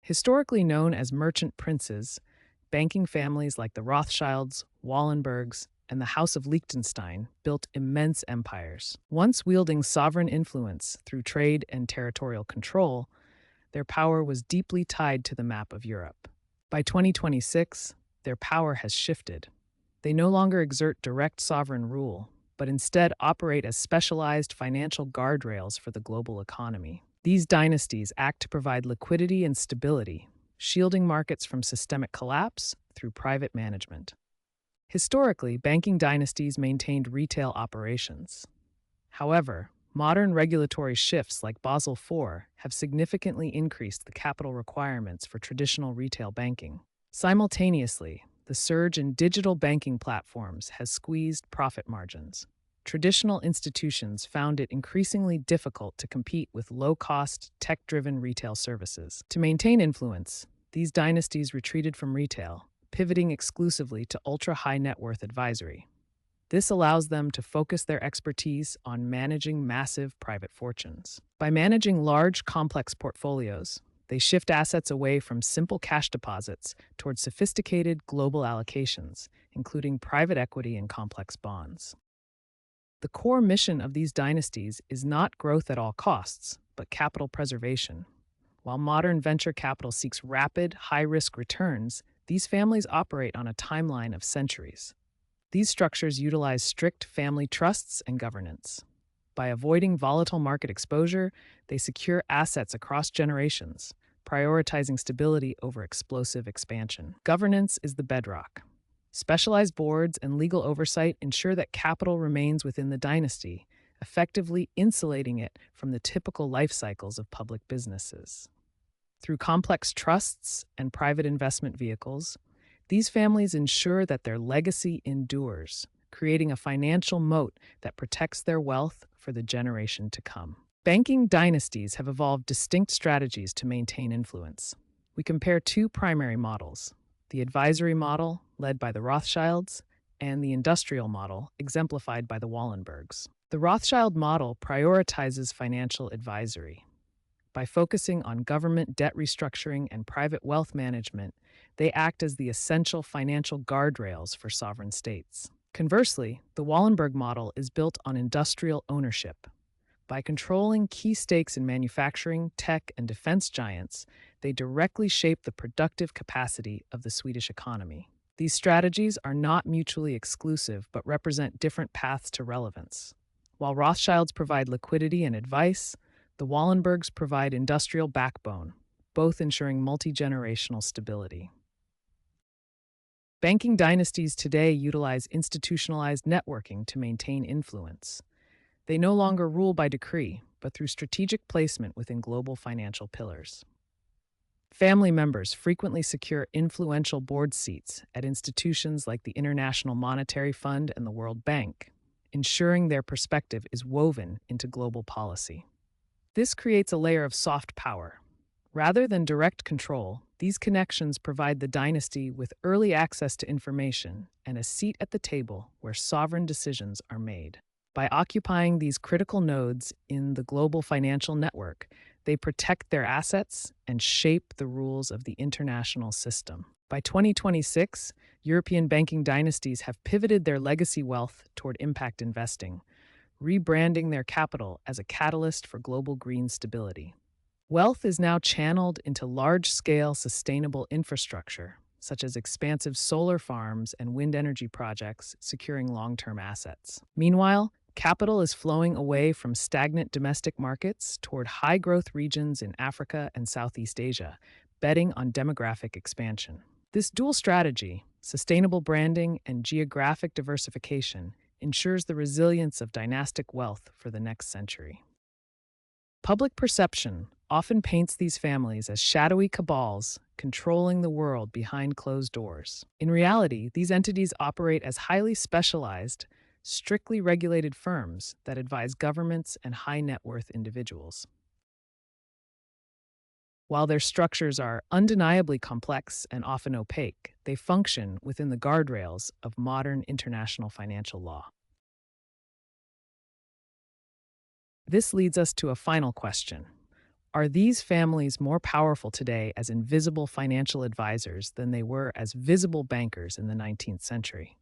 Historically known as merchant princes, banking families like the Rothschilds, Wallenbergs, and the House of Liechtenstein built immense empires. Once wielding sovereign influence through trade and territorial control, their power was deeply tied to the map of Europe. By 2026, their power has shifted. They no longer exert direct sovereign rule, but instead operate as specialized financial guardrails for the global economy. These dynasties act to provide liquidity and stability, shielding markets from systemic collapse through private management. Historically, banking dynasties maintained retail operations. However, modern regulatory shifts like Basel IV have significantly increased the capital requirements for traditional retail banking. Simultaneously, the surge in digital banking platforms has squeezed profit margins. Traditional institutions found it increasingly difficult to compete with low-cost, tech-driven retail services. To maintain influence, these dynasties retreated from retail, pivoting exclusively to ultra-high net worth advisory. This allows them to focus their expertise on managing massive private fortunes. By managing large, complex portfolios, they shift assets away from simple cash deposits towards sophisticated global allocations, including private equity and complex bonds. The core mission of these dynasties is not growth at all costs, but capital preservation. While modern venture capital seeks rapid, high-risk returns, these families operate on a timeline of centuries. These structures utilize strict family trusts and governance. By avoiding volatile market exposure, they secure assets across generations, prioritizing stability over explosive expansion. Governance is the bedrock. Specialized boards and legal oversight ensure that capital remains within the dynasty, effectively insulating it from the typical life cycles of public businesses. Through complex trusts and private investment vehicles, these families ensure that their legacy endures, creating a financial moat that protects their wealth for the generation to come. Banking dynasties have evolved distinct strategies to maintain influence. We compare two primary models: the advisory model, led by the Rothschilds, and the industrial model, exemplified by the Wallenbergs. The Rothschild model prioritizes financial advisory. By focusing on government debt restructuring and private wealth management, they act as the essential financial guardrails for sovereign states. Conversely, the Wallenberg model is built on industrial ownership. By controlling key stakes in manufacturing, tech, and defense giants, they directly shape the productive capacity of the Swedish economy. These strategies are not mutually exclusive but represent different paths to relevance. While Rothschilds provide liquidity and advice, the Wallenbergs provide industrial backbone, both ensuring multi-generational stability. Banking dynasties today utilize institutionalized networking to maintain influence. They no longer rule by decree, but through strategic placement within global financial pillars. Family members frequently secure influential board seats at institutions like the International Monetary Fund and the World Bank, ensuring their perspective is woven into global policy. This creates a layer of soft power. Rather than direct control, these connections provide the dynasty with early access to information and a seat at the table where sovereign decisions are made. By occupying these critical nodes in the global financial network, they protect their assets and shape the rules of the international system. By 2026, European banking dynasties have pivoted their legacy wealth toward impact investing, rebranding their capital as a catalyst for global green stability. Wealth is now channeled into large-scale sustainable infrastructure, such as expansive solar farms and wind energy projects, securing long-term assets. Meanwhile, capital is flowing away from stagnant domestic markets toward high-growth regions in Africa and Southeast Asia, betting on demographic expansion. This dual strategy, sustainable branding and geographic diversification, ensures the resilience of dynastic wealth for the next century. Public perception often paints these families as shadowy cabals controlling the world behind closed doors. In reality, these entities operate as highly specialized, strictly regulated firms that advise governments and high net worth individuals. While their structures are undeniably complex and often opaque, they function within the guardrails of modern international financial law. This leads us to a final question. Are these families more powerful today as invisible financial advisors than they were as visible bankers in the 19th century?